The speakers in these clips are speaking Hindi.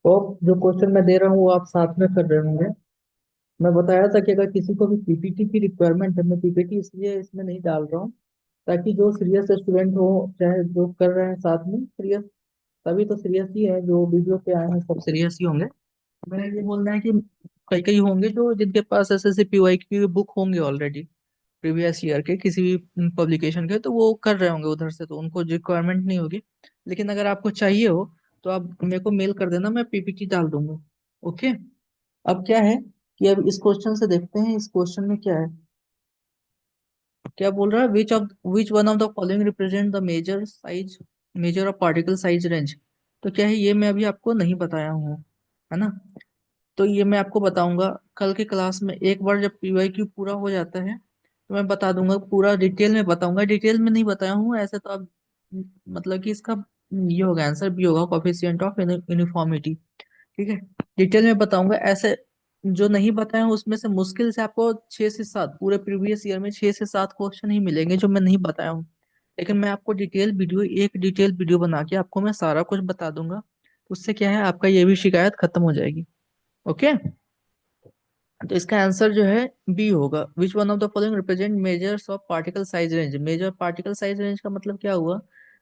तो जो क्वेश्चन मैं दे रहा हूँ वो आप साथ में कर रहे होंगे। मैं बताया था कि अगर किसी को भी पीपीटी की रिक्वायरमेंट है, मैं पीपीटी इसलिए इसमें नहीं डाल रहा हूँ ताकि जो सीरियस स्टूडेंट हो, चाहे जो कर रहे हैं साथ में सीरियस, तभी तो सीरियस ही है, जो वीडियो पे आए हैं सब सीरियस ही होंगे। मेरा ये बोलना है कि कई कई होंगे जो जिनके पास एसएससी पीवाई की बुक होंगे ऑलरेडी, प्रीवियस ईयर के किसी भी पब्लिकेशन के, तो वो कर रहे होंगे उधर से, तो उनको रिक्वायरमेंट नहीं होगी। लेकिन अगर आपको चाहिए हो तो आप मेरे को मेल कर देना, मैं पीपीटी डाल दूंगा। ओके। अब क्या है कि अब इस क्वेश्चन से देखते हैं, इस क्वेश्चन में क्या है। क्या बोल रहा है, which one of the following represent the major of particle size range. तो क्या है, ये मैं अभी आपको नहीं बताया हूँ, है ना। तो ये मैं आपको बताऊंगा कल के क्लास में, एक बार जब पीवाईक्यू पूरा हो जाता है तो मैं बता दूंगा, पूरा डिटेल में बताऊंगा। डिटेल में नहीं बताया हूँ ऐसे तो आप, मतलब कि इसका ये होगा, आंसर भी होगा कोफिशिएंट ऑफ यूनिफॉर्मिटी। ठीक है, डिटेल में बताऊंगा ऐसे। जो नहीं बताया हूँ उसमें से मुश्किल से आपको 6 से 7, पूरे प्रीवियस ईयर में 6 से 7 क्वेश्चन ही मिलेंगे जो मैं नहीं बताया हूँ। लेकिन मैं आपको डिटेल वीडियो बना के आपको मैं सारा कुछ बता दूंगा। उससे क्या है, आपका ये भी शिकायत खत्म हो जाएगी। ओके। तो इसका आंसर जो है बी होगा, which one of the following represent measures of particle size range. Major particle size range का मतलब क्या हुआ,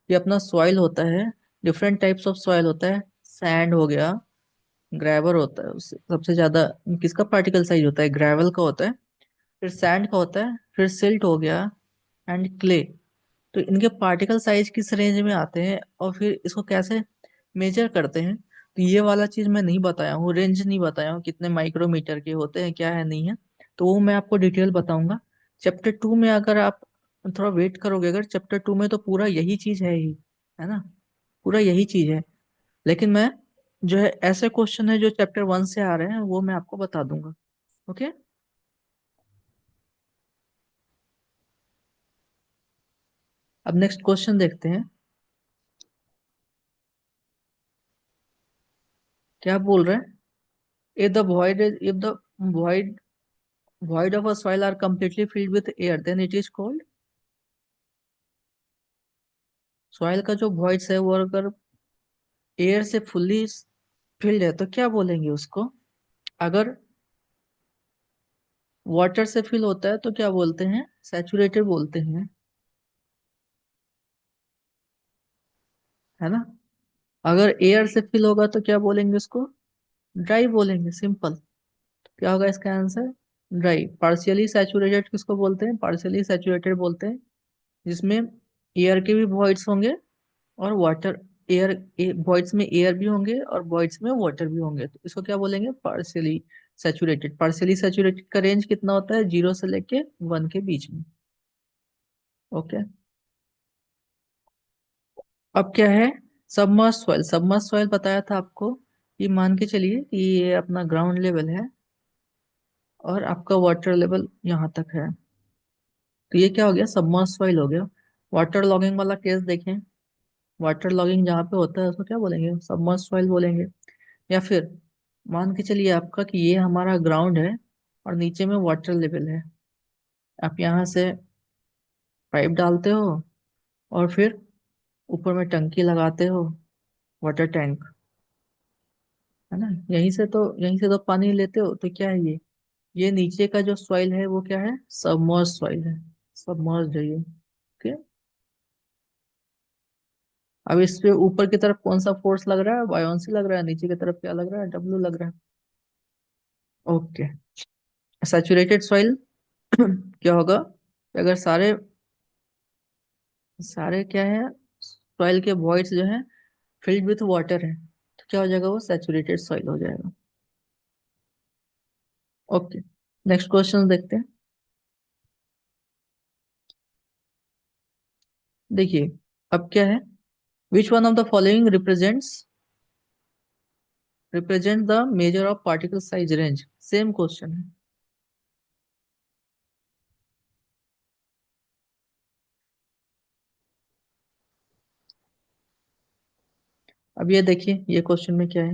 कि अपना सॉइल होता है, डिफरेंट टाइप्स ऑफ सॉइल होता है। सैंड हो गया, ग्रेवल होता है, उससे सबसे ज्यादा किसका पार्टिकल साइज होता है, ग्रेवल का होता है। फिर सैंड का होता है, फिर सिल्ट हो गया, एंड क्ले। तो इनके पार्टिकल साइज किस रेंज में आते हैं और फिर इसको कैसे मेजर करते हैं, तो ये वाला चीज मैं नहीं बताया हूँ, रेंज नहीं बताया हूँ कितने माइक्रोमीटर के होते हैं, क्या है नहीं है। तो वो मैं आपको डिटेल बताऊंगा चैप्टर 2 में। अगर आप थोड़ा वेट करोगे, अगर चैप्टर 2 में, तो पूरा यही चीज है ही, है ना, पूरा यही चीज है। लेकिन मैं जो है ऐसे क्वेश्चन है जो चैप्टर 1 से आ रहे हैं वो मैं आपको बता दूंगा। ओके। अब नेक्स्ट क्वेश्चन देखते हैं, क्या बोल रहे हैं। If the void void of a soil are completely filled with air, then it is called। Soil का जो voids है वो अगर एयर से फुल्ली फिल्ड है तो क्या बोलेंगे उसको। अगर वाटर से फिल होता है तो क्या बोलते हैं, सैचुरेटेड बोलते हैं, है ना। अगर एयर से फिल होगा तो क्या बोलेंगे उसको, ड्राई बोलेंगे, सिंपल। क्या होगा इसका आंसर, ड्राई। पार्शियली सैचुरेटेड किसको बोलते हैं, पार्शियली सैचुरेटेड बोलते हैं, जिसमें एयर के भी वॉइड्स होंगे और वाटर, एयर वॉइड्स में एयर भी होंगे और वॉइड्स में वाटर भी होंगे, तो इसको क्या बोलेंगे, पार्शियली सैचुरेटेड। पार्शियली सैचुरेटेड का रेंज कितना होता है, 0 से लेके 1 के बीच में। ओके। अब क्या है, सबमर्ज सॉइल। सबमर्ज सॉइल बताया था आपको, ये मान के चलिए कि ये अपना ग्राउंड लेवल है और आपका वाटर लेवल यहाँ तक है, तो ये क्या हो गया, सबमर्ज सॉइल हो गया। वाटर लॉगिंग वाला केस देखें, वाटर लॉगिंग जहाँ पे होता है उसको क्या बोलेंगे, सबमर्ज सॉइल बोलेंगे। या फिर मान के चलिए आपका कि ये हमारा ग्राउंड है और नीचे में वाटर लेवल है। आप यहाँ से पाइप डालते हो और फिर ऊपर में टंकी लगाते हो, वाटर टैंक, है ना। यहीं से तो पानी लेते हो, तो क्या है ये नीचे का जो सॉइल है वो क्या है, सबमर्ज सॉइल है, सबमर्ज है ये। ओके। अब इस पे ऊपर की तरफ कौन सा फोर्स लग रहा है, बायोन्सी लग रहा है, नीचे की तरफ क्या लग रहा है, डब्ल्यू लग रहा है। ओके। सैचुरेटेड सॉइल क्या होगा, अगर सारे सारे क्या है, सॉइल के वॉइड्स जो है फिल्ड विथ वाटर है, तो क्या हो जाएगा, वो सैचुरेटेड सॉइल हो जाएगा। ओके। नेक्स्ट क्वेश्चन देखते हैं। देखिए, अब क्या है, which one of the following represent the major of particle size range. Same question है। अब ये देखिए, ये क्वेश्चन में क्या है,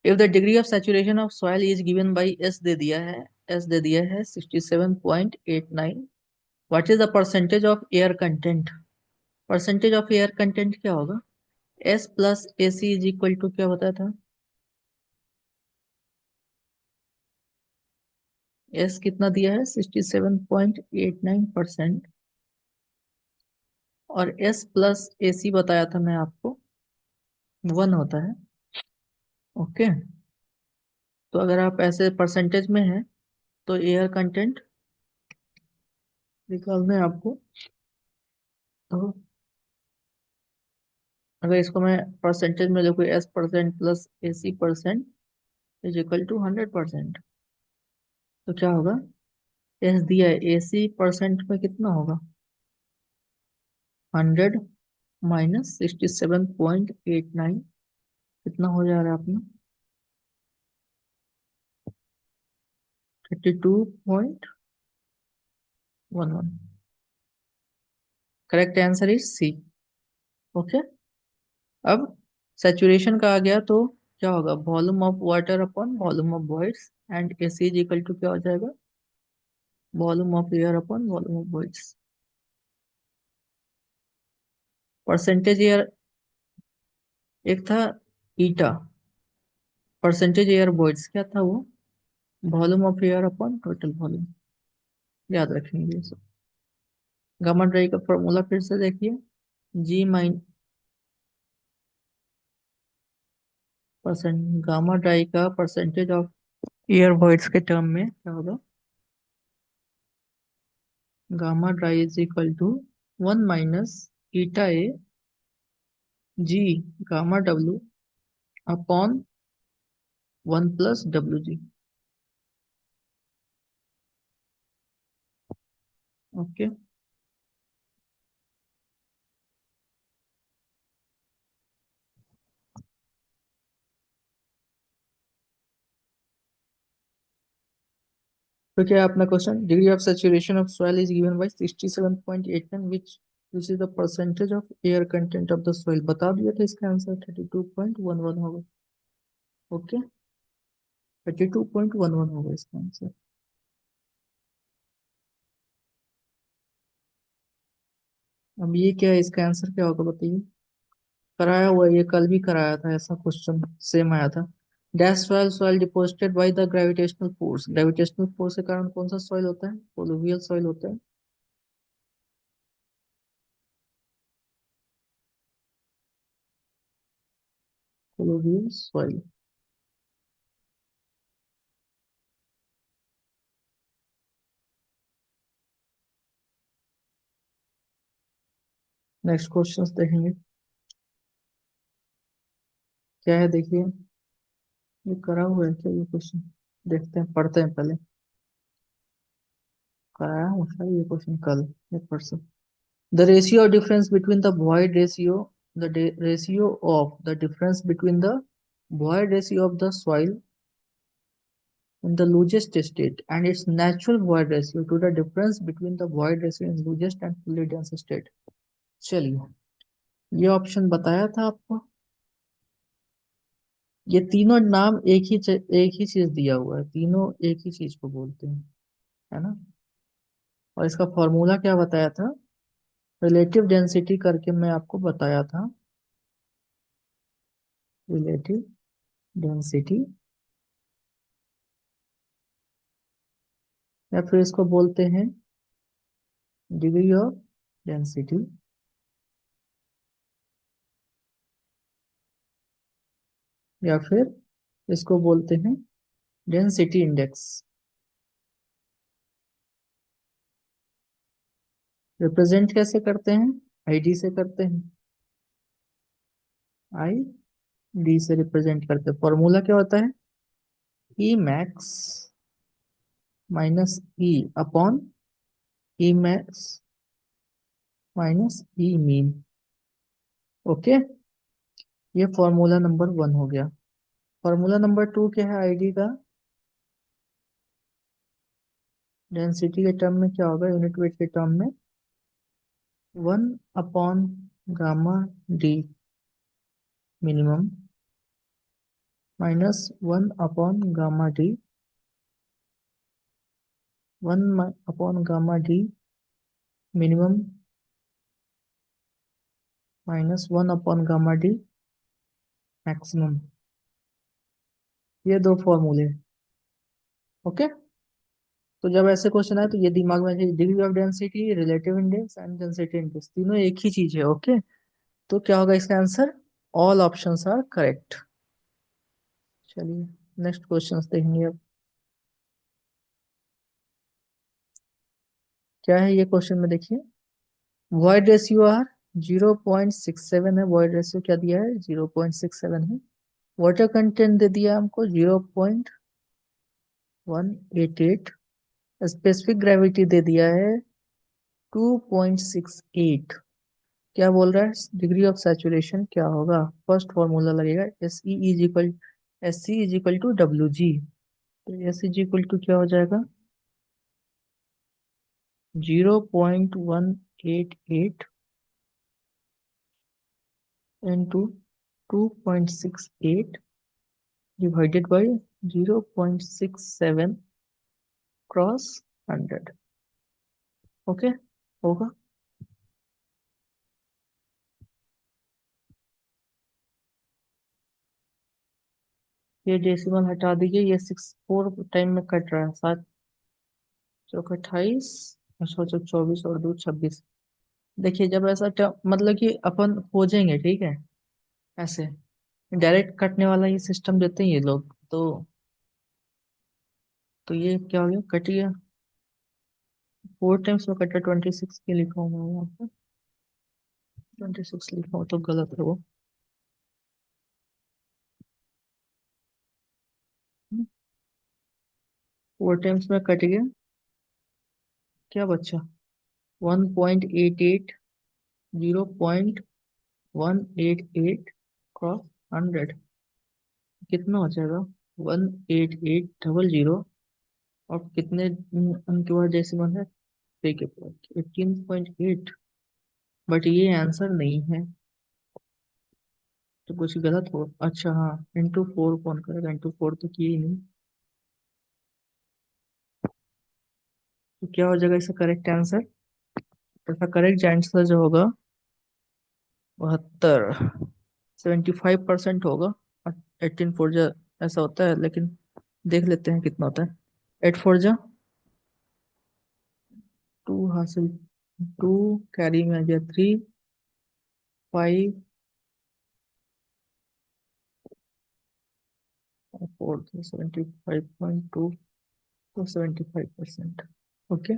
if the degree of saturation of soil is given by S दे दिया है, एस दे दिया है 67.89, what is the percentage of air content? Percentage of air content क्या होगा? S plus A C is equal to क्या बताया था? एस कितना दिया है? 67.89%। और एस प्लस ए सी बताया था मैं आपको 1 होता है। ओके। तो अगर आप ऐसे परसेंटेज में हैं तो एयर कंटेंट निकालना है आपको। तो अगर इसको मैं परसेंटेज में लिखूँ, S percent plus A C percent is equal to 100%। तो क्या होगा? एस दिया है, ए सी परसेंट में कितना होगा? 100 माइनस 67.89, कितना हो जा रहा है अपना? 32.11। Correct answer is C. Okay. अब सैचुरेशन का आ गया तो क्या होगा? Volume of water upon volume of voids, and A C is equal to क्या हो जाएगा? Volume of air upon volume of voids. Percentage air एक था, ईटा। परसेंटेज एयर वॉइड्स क्या था वो? Volume of air upon total volume. याद रखेंगे ये सब। गामा ड्राई का फॉर्मूला फिर से देखिए। G mine percent, gamma dry का परसेंटेज ऑफ एयर वॉइड्स के टर्म में क्या होगा? Gamma dry is equal to 1 minus eta A G gamma W upon 1 plus W G. Okay. तो क्या है अपना question? Degree of saturation of soil is given by 67.89, which is the percentage of air content of the soil. बता दिया था इसका आंसर 32.11 होगा। ओके। 32.11 होगा इसका आंसर। अब ये क्या है, इसका आंसर क्या होगा बताइए? कराया हुआ है, ये कल भी कराया था, ऐसा क्वेश्चन सेम आया था। Dash soil, soil deposited by the gravitational force. Gravitational force के कारण कौन सा सॉइल होता है? कोलोवियल सॉइल होता है। कोलोवियल सॉइल। नेक्स्ट क्वेश्चन देखेंगे क्या है, देखिए। ये करा हुआ है क्या ये क्वेश्चन? देखते हैं, पढ़ते हैं पहले। कराया हूँ शायद ये क्वेश्चन कल या परसों। The ratio difference between the void ratio, the ratio of the difference between the void ratio of the soil in the loosest state and its natural void ratio to the difference between the void ratio in loosest and fully dense state। चलिए, ये ऑप्शन बताया था आपको। ये तीनों नाम एक ही चीज दिया हुआ है, तीनों एक ही चीज को बोलते हैं, है ना। और इसका फॉर्मूला क्या बताया था? रिलेटिव डेंसिटी करके मैं आपको बताया था। रिलेटिव डेंसिटी, या फिर इसको बोलते हैं डिग्री ऑफ डेंसिटी, या फिर इसको बोलते हैं डेंसिटी इंडेक्स। रिप्रेजेंट कैसे करते हैं? आईडी से करते हैं। आई डी से रिप्रेजेंट करते हैं। फॉर्मूला क्या होता है? ई मैक्स माइनस ई अपॉन ई मैक्स माइनस ई मीन। ओके। ये फॉर्मूला नंबर 1 हो गया। फॉर्मूला नंबर 2 क्या है आईडी का? डेंसिटी के टर्म में क्या होगा? यूनिट वेट के टर्म में 1 upon gamma D minimum minus 1 upon gamma D, 1 upon gamma D minimum -1/गामा डी मैक्सिमम। ये दो फॉर्मूले। ओके। तो जब ऐसे क्वेश्चन आए तो ये दिमाग में रखिए, degree of density, relative index and density index तीनों एक ही चीज है। ओके। तो क्या होगा इसका answer? All options are correct. चलिए नेक्स्ट क्वेश्चन देखेंगे अब। क्या है ये क्वेश्चन में देखिए। वॉइड रेशियो आर 0.67 है। वॉइड रेशियो क्या दिया है? 0.67 है। वाटर कंटेंट दे दिया हमको 0.188। स्पेसिफिक ग्रेविटी दे दिया है 2.68। क्या बोल रहा है? डिग्री ऑफ सैचुरेशन क्या होगा? फर्स्ट फॉर्मूला लगेगा SE = तो SE = क्या हो जाएगा? 0.188 into 2.68 divided by 0.67 cross 100। Okay होगा। ये डेसिमल हटा दीजिए, ये 4 टाइम में कट रहा है। 7 चौक 28, 24 और 2 26। देखिए जब ऐसा मतलब कि अपन खोजेंगे, ठीक है, ऐसे डायरेक्ट कटने वाला ये सिस्टम देते हैं ये लोग। तो ये क्या हो गया? कट गया। 4 टाइम्स में कटा। 26 के लिखा हूँ मैं यहाँ पर। 26 लिखा हूँ तो गलत है वो। 4 टाइम्स में कट गया। क्या बच्चा? 1.88, 0.188 क्रॉस 100 कितना हो जाएगा? 18800। और कितने उनके बाद डेसिमल है? 3 के बाद 18.8। बट ये आंसर नहीं है। तो कुछ गलत हो। अच्छा हाँ, इंटू 4 कौन करेगा? इंटू 4 तो किए ही नहीं। तो क्या हो जाएगा इसका करेक्ट आंसर? इसका करेक्ट आंसर जो होगा 72, 75% होगा। 18 4 जा ऐसा होता है, लेकिन देख लेते हैं कितना होता है। 8 4 जा 2 हासिल। 2 कैरी में आ गया 3, 5 और 4 तो 75.2। तो 75%। ओके।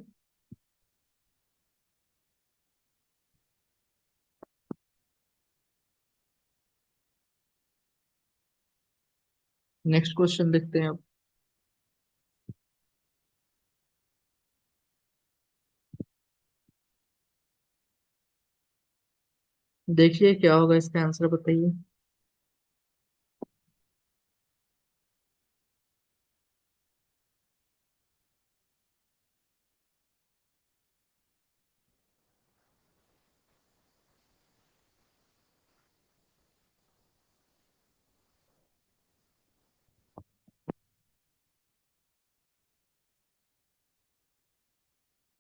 नेक्स्ट क्वेश्चन देखते हैं अब। देखिए क्या होगा इसका आंसर, बताइए।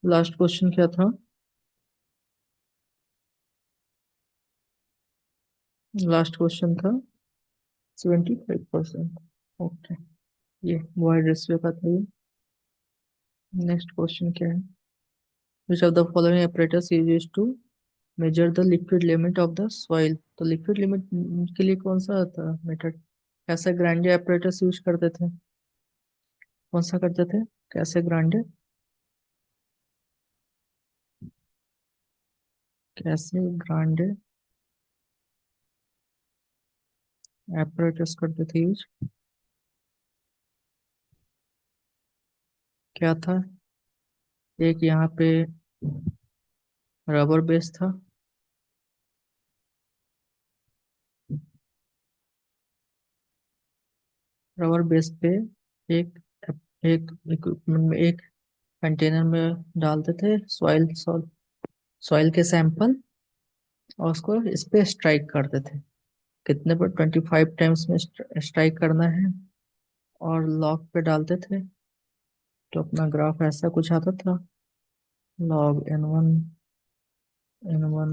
लास्ट क्वेश्चन क्या था? लास्ट क्वेश्चन था 75%। ओके। ये वाइड रेशियो का था ये। नेक्स्ट क्वेश्चन क्या है? Which of the following apparatus is used to measure the liquid limit of the soil? तो लिक्विड लिमिट के लिए कौन सा था मेथड? कैसे ग्रांडे apparatus यूज करते थे? कौन सा करते थे? कैसे ग्रांडे? कैसे ग्रांडे apparatus करते थे यूज? क्या था? एक यहाँ पे रबर बेस था। रबर बेस पे एक एक इक्विपमेंट में, एक कंटेनर में डालते थे सॉइल सॉइल के सैंपल, और उसको इस पे स्ट्राइक करते थे। कितने पर? 25 टाइम्स में स्ट्राइक करना है। और लॉग पे डालते थे। तो अपना ग्राफ ऐसा कुछ आता था। log n1 N1,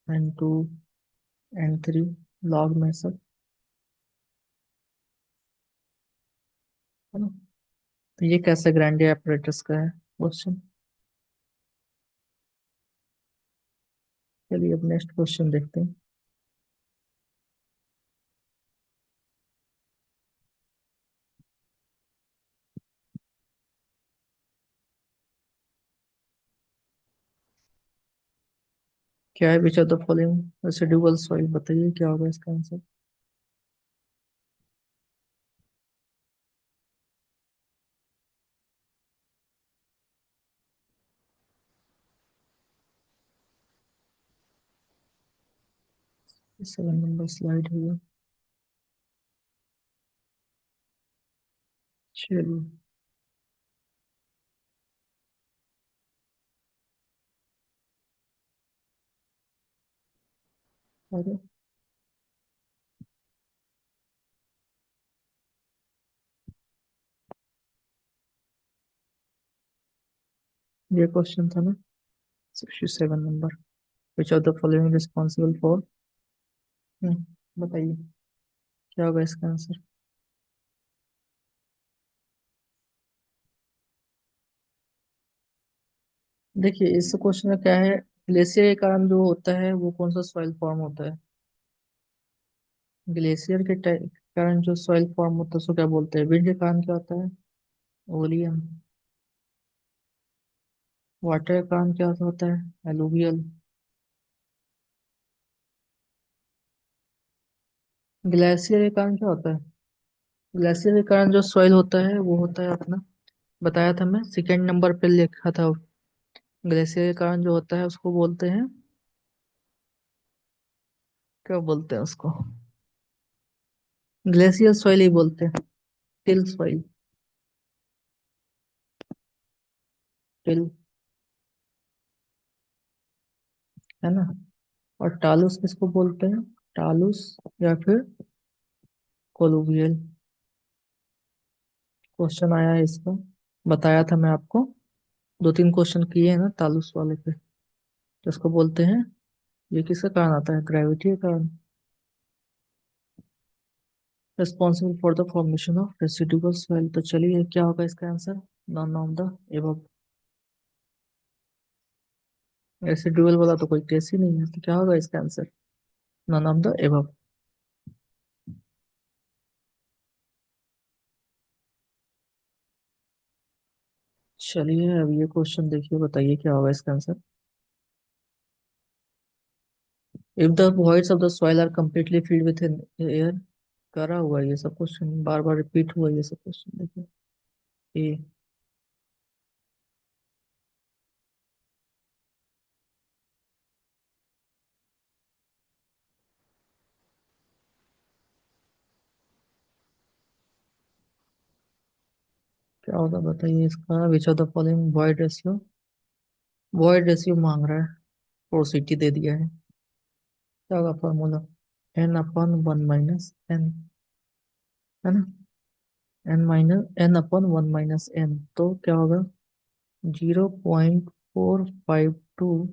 N2, N3 log में सब, है ना। तो ये कैसे ग्रांडे apparatus का है क्वेश्चन। चलिए अब नेक्स्ट क्वेश्चन देखते हैं। क्या है which of the following residual soil, बताइए क्या होगा इसका आंसर। 7 नंबर स्लाइड है ये। चलिए। अरे ये क्वेश्चन था ना। 67 number. Which of the following responsible for, बताइए क्या होगा इसका आंसर। देखिए इस क्वेश्चन में क्या है, ग्लेशियर के कारण जो होता है वो कौन सा सॉइल फॉर्म होता है। ग्लेशियर के कारण जो सॉइल फॉर्म होता है उसको क्या बोलते हैं। विंड के कारण क्या होता है, ओलियन। वाटर के कारण क्या होता है, एलुवियल। ग्लेशियर के कारण क्या होता है, ग्लेशियर के कारण जो सॉइल होता है वो होता है अपना, बताया था मैं सेकेंड नंबर पे लिखा था। ग्लेशियर के कारण जो होता है उसको बोलते हैं, क्या बोलते हैं उसको, ग्लेशियर सॉइल ही बोलते हैं। टिल सॉइल, टिल, है ना। और टालुस किसको बोलते हैं, टालुस या फिर कोलुवियल। क्वेश्चन आया है इसका, बताया था मैं आपको। 2-3 क्वेश्चन किए हैं ना तालुस वाले पे, तो इसको बोलते हैं। ये किसका कारण आता है, ग्रेविटी के कारण। Responsible for the formation of residual soil, तो चलिए क्या होगा इसका answer, none of the above. Residual वाला तो कोई केस ही नहीं है, तो क्या होगा इसका answer, none of the above. चलिए अब ये क्वेश्चन देखिए, बताइए क्या होगा इसका answer. If the voids of the soil are completely filled with air, करा हुआ है ये सब क्वेश्चन, बार बार रिपीट हुआ है ये सब क्वेश्चन, देखिए। ए, क्या होगा बताइए इसका, which of the following void ratio, void ratio मांग रहा है, पोरोसिटी दे दिया है। क्या होगा फॉर्मूला, n/1 - n, है ना। n/1 - n, तो क्या होगा, 0.452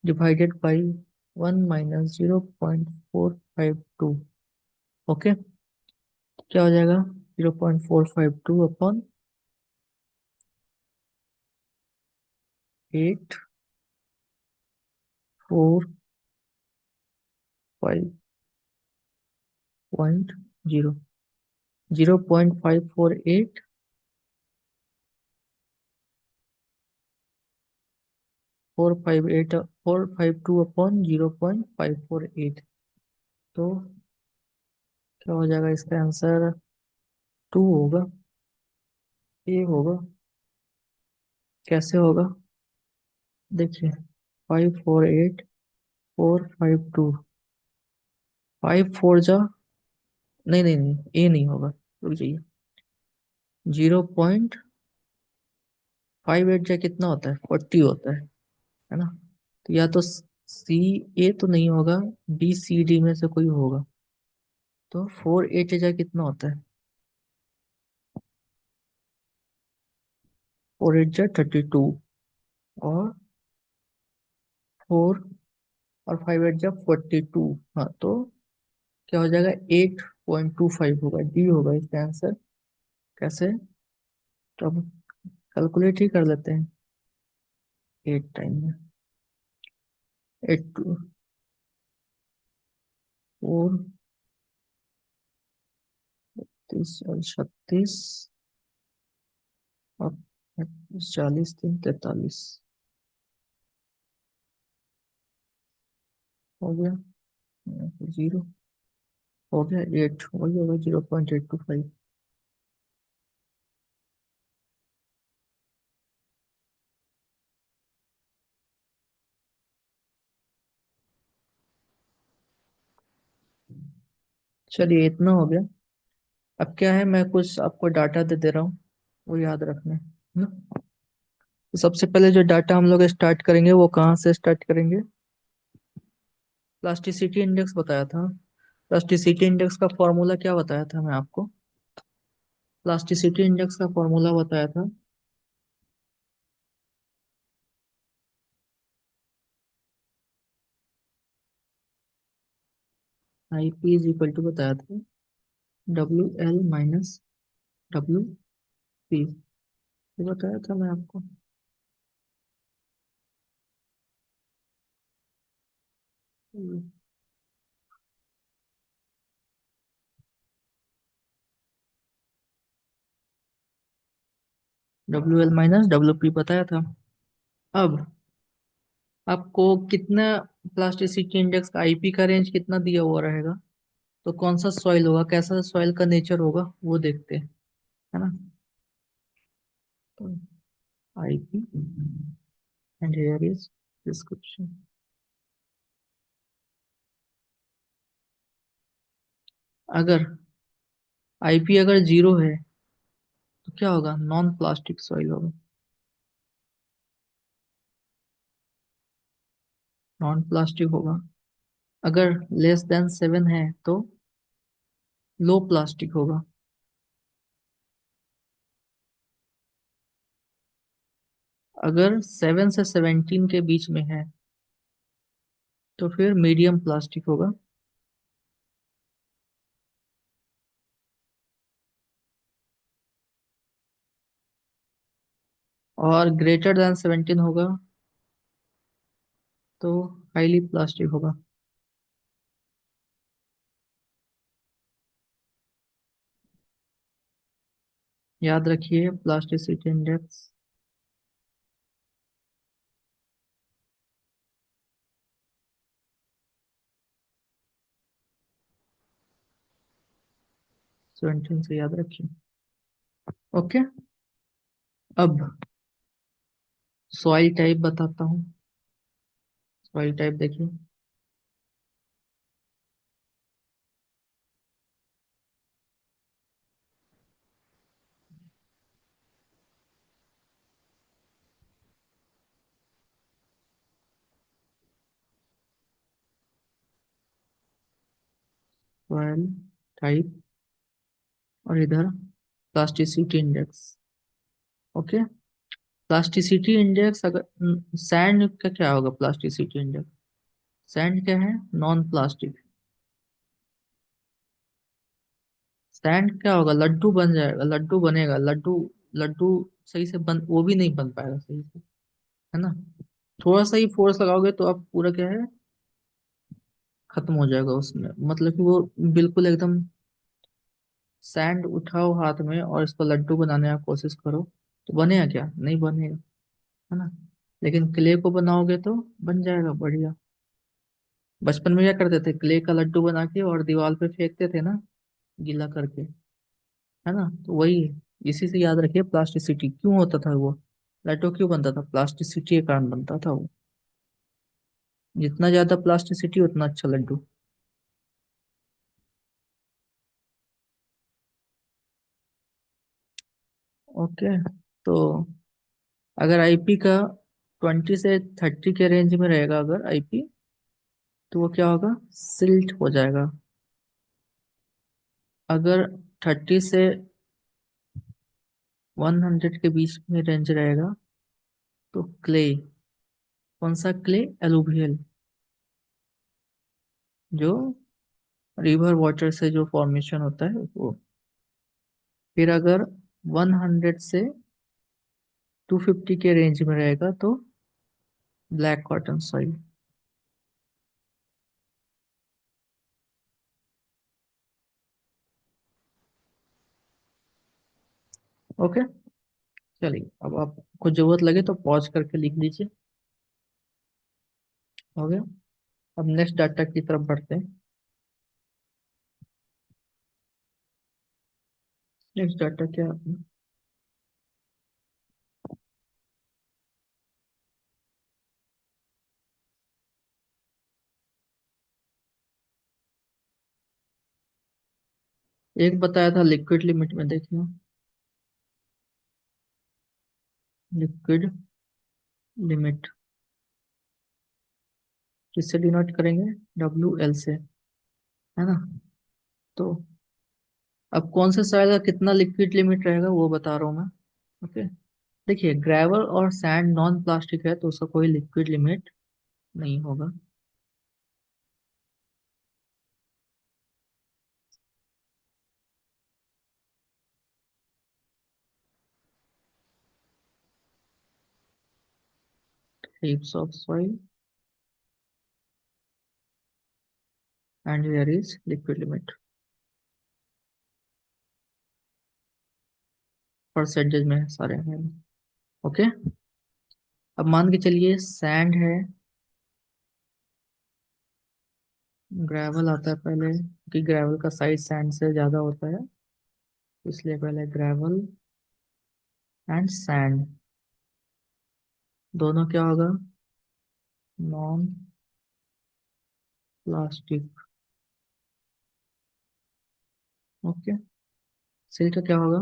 डिवाइडेड बाई 1 - 0.452। ओके, क्या हो जाएगा, 0.452, 0.548, 452 अपॉन 0.548। तो क्या हो जाएगा इसका आंसर, 2 होगा, ए होगा। कैसे होगा, देखिए, 548, 452, 5 4 जा, नहीं नहीं नहीं, ए नहीं होगा, रुक जाइए। 0.58 जा कितना होता है, 40 होता है ना। तो या तो सी, ए तो नहीं होगा, बी सी डी में से कोई होगा। तो 4 8 जा कितना होता है, 4 8 जा 32, और 4 और 5 8 जब 42। हाँ तो क्या हो जाएगा, 8.25 होगा, डी होगा इसका आंसर। कैसे? तो अब कैलकुलेट ही कर लेते हैं। 8 टाइम में 8 4 30 और 36 और 40 3 43 हो गया। 0 हो गया, 8 वही होगा, 0.825। चलिए इतना हो गया। अब क्या है, मैं कुछ आपको डाटा दे दे रहा हूँ, वो याद रखना है ना। तो सबसे पहले जो डाटा हम लोग स्टार्ट करेंगे वो कहाँ से स्टार्ट करेंगे? प्लास्टिसिटी इंडेक्स बताया था। प्लास्टिसिटी इंडेक्स का फॉर्मूला क्या बताया था मैं आपको? प्लास्टिसिटी इंडेक्स का फॉर्मूला बताया था। I P is equal to बताया था WL - WP, ये बताया था मैं आपको। WL - WP बताया था। अब आपको कितना प्लास्टिसिटी इंडेक्स का, आईपी का रेंज कितना दिया हुआ रहेगा, तो कौन सा सॉइल होगा, कैसा सॉइल का नेचर होगा वो देखते हैं, है ना। तो IP and here is description. अगर आईपी अगर 0 है तो क्या होगा, नॉन प्लास्टिक सॉइल होगा। नॉन प्लास्टिक होगा। अगर <<7 है तो लो प्लास्टिक होगा। अगर 7 से 17 के बीच में है तो फिर मीडियम प्लास्टिक होगा। और <<17 होगा तो हाईली प्लास्टिक होगा। याद रखिए प्लास्टिसिटी इंडेक्स। 17 से याद रखिए। ओके। अब सॉइल टाइप बताता हूँ। सॉइल टाइप देखिए। सॉइल टाइप और इधर plasticity index. Okay. Plasticity index, अगर सैंड का क्या होगा प्लास्टिसिटी इंडेक्स? सैंड क्या है, नॉन प्लास्टिक। सैंड क्या होगा, लड्डू बन जाएगा, लड्डू बनेगा, लड्डू। लड्डू सही से बन, वो भी नहीं बन पाएगा सही से, है ना। थोड़ा सा ही फोर्स लगाओगे तो आप पूरा क्या है, खत्म हो जाएगा उसमें, मतलब कि वो बिल्कुल एकदम। सैंड उठाओ हाथ में और इसको लड्डू बनाने का कोशिश करो, तो बनेगा क्या, नहीं बनेगा, है ना। लेकिन क्ले को बनाओगे तो बन जाएगा बढ़िया। बचपन में क्या करते थे, क्ले का लड्डू बना के और दीवार पे फेंकते थे ना, गीला करके, है ना। तो वही, इसी से याद रखिए प्लास्टिसिटी क्यों होता था वो, लड्डू क्यों बनता था, प्लास्टिसिटी के कारण बनता था वो। जितना ज्यादा प्लास्टिसिटी उतना अच्छा लड्डू। ओके। तो अगर आईपी का 20 से 30 के रेंज में रहेगा, अगर आईपी, तो वो क्या होगा, सिल्ट हो जाएगा। अगर 30 से 100 के बीच में रेंज रहेगा तो क्ले, कौन सा क्ले? एलुवियल, जो रिवर वाटर से जो फॉर्मेशन होता है वो। फिर अगर 100 से 250 के रेंज में रहेगा तो ब्लैक कॉटन सॉइल। ओके, चलिए अब आपको जरूरत लगे तो पॉज करके लिख लीजिए। हो गया। अब नेक्स्ट डाटा की तरफ बढ़ते हैं। नेक्स्ट डाटा क्या है आपने? एक बताया था लिक्विड लिमिट में, देखिए लिक्विड लिमिट किससे डिनोट करेंगे? WL से, है ना? तो अब कौन से साइज का कितना लिक्विड लिमिट रहेगा वो बता रहा हूँ मैं। ओके, देखिए ग्रेवल और सैंड नॉन प्लास्टिक है तो उसका कोई लिक्विड लिमिट नहीं होगा। Types of soil and here is liquid limit, percentage में सारे हैं। ओके, अब मान के चलिए सैंड है, ग्रेवल आता है पहले क्योंकि ग्रेवल का साइज सैंड से ज्यादा होता है, इसलिए पहले ग्रेवल एंड सैंड दोनों क्या होगा? Non plastic. ओके, सिल्ट का क्या होगा?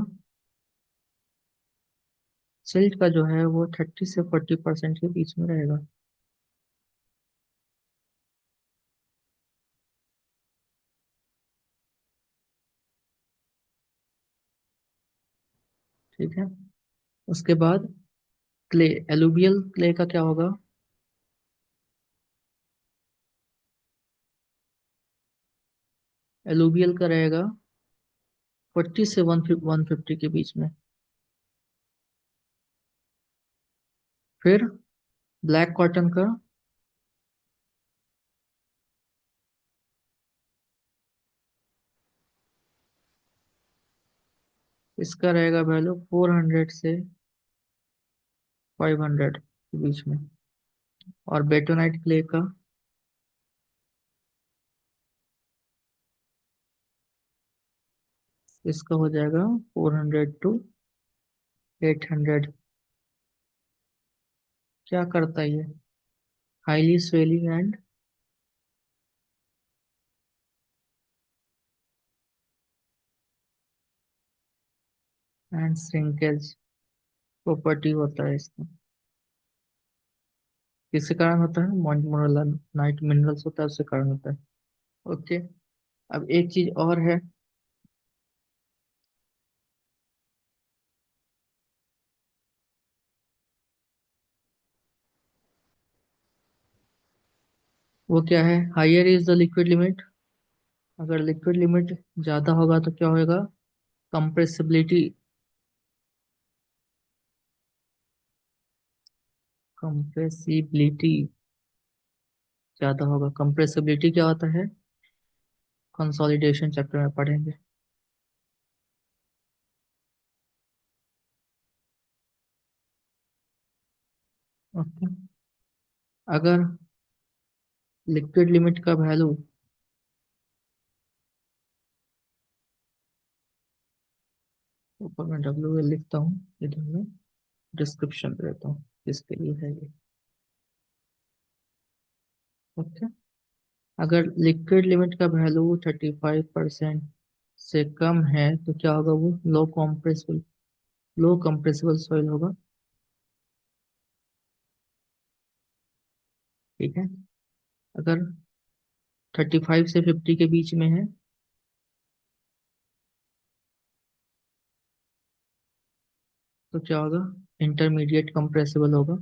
सिल्ट का जो है वो 30 से 40% के बीच में रहेगा। ठीक है, उसके बाद क्ले, एलुवियल क्ले का क्या होगा? एलुवियल का रहेगा 40 से 150 के बीच में। फिर ब्लैक कॉटन का इसका रहेगा वैल्यू 400 से 500 के बीच में। और बेटोनाइट क्ले का इसका हो जाएगा 400 to 800। क्या करता है ये? Highly swelling and shrinkage property होता है इसका। किसके कारण होता है? नाइट मिनरल्स होता है उसके कारण होता है। ओके, अब एक चीज और है। वो क्या है? Higher is the liquid limit. अगर लिक्विड लिमिट ज्यादा होगा तो क्या होगा? कंप्रेसिबिलिटी, कंप्रेसिबिलिटी ज्यादा होगा। कंप्रेसिबिलिटी क्या होता है? कंसोलिडेशन चैप्टर में पढ़ेंगे। ओके, अगर लिक्विड लिमिट का वैल्यू, ऊपर मैं WL लिखता हूँ, इधर में डिस्क्रिप्शन दे देता हूँ किसके लिए है ये। ओके, अगर लिक्विड लिमिट का वैल्यू 35% से कम है तो क्या होगा? वो लो कंप्रेसिबल सॉइल होगा। ठीक है, अगर 35 से 50 के बीच में है तो क्या होगा? इंटरमीडिएट कंप्रेसिबल होगा।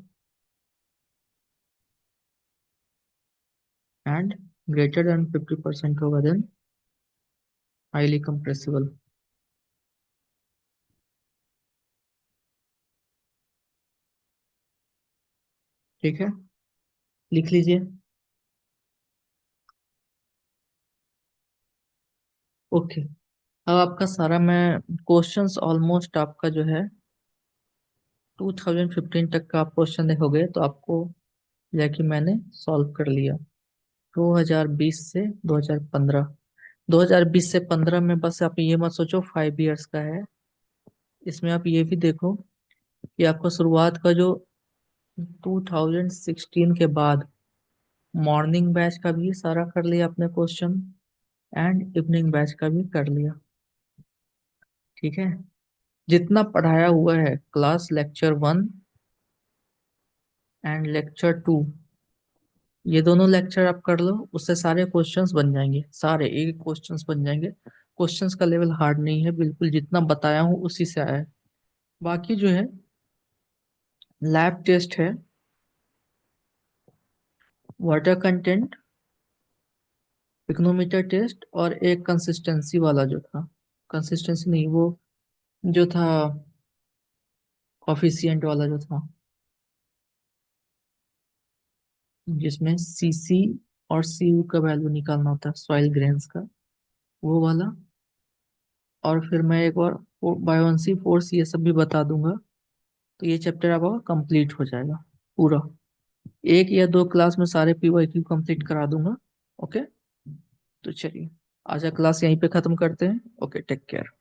एंड ग्रेटर देन 50% होगा देन हाईली कंप्रेसिबल। ठीक है, लिख लीजिए। ओके, अब आपका सारा मैं क्वेश्चंस ऑलमोस्ट आपका जो है 2015 तक का आप क्वेश्चन देखोगे तो आपको जाके मैंने सॉल्व कर लिया। 2020 से 2015, 2020 से 15 में बस आप ये मत सोचो 5 इयर्स का है। इसमें आप ये भी देखो कि आपका शुरुआत का जो 2016 के बाद मॉर्निंग बैच का भी सारा कर लिया आपने क्वेश्चन, एंड इवनिंग बैच का भी कर लिया। ठीक है, जितना पढ़ाया हुआ है क्लास लेक्चर 1 एंड लेक्चर 2, ये दोनों लेक्चर आप कर लो, उससे सारे क्वेश्चंस बन जाएंगे, सारे एक क्वेश्चंस बन जाएंगे। क्वेश्चंस का लेवल हार्ड नहीं है, बिल्कुल जितना बताया हूँ उसी से आया है। बाकी जो है लैब टेस्ट है, वाटर कंटेंट, इकोनोमीटर टेस्ट, और एक कंसिस्टेंसी वाला जो था, कंसिस्टेंसी नहीं, वो जो था कॉफिशिएंट वाला जो था, जिसमें सीसी और सीयू का वैल्यू निकालना होता है सॉइल ग्रेन्स का, वो वाला। और फिर मैं एक और बायोन्सी फोर्स ये सब भी बता दूंगा। तो ये चैप्टर आपका कंप्लीट हो जाएगा पूरा, एक या दो क्लास में सारे पीवाईक्यू कंप्लीट करा दूंगा। ओके, तो चलिए आज का क्लास यहीं पे खत्म करते हैं। Okay, take care.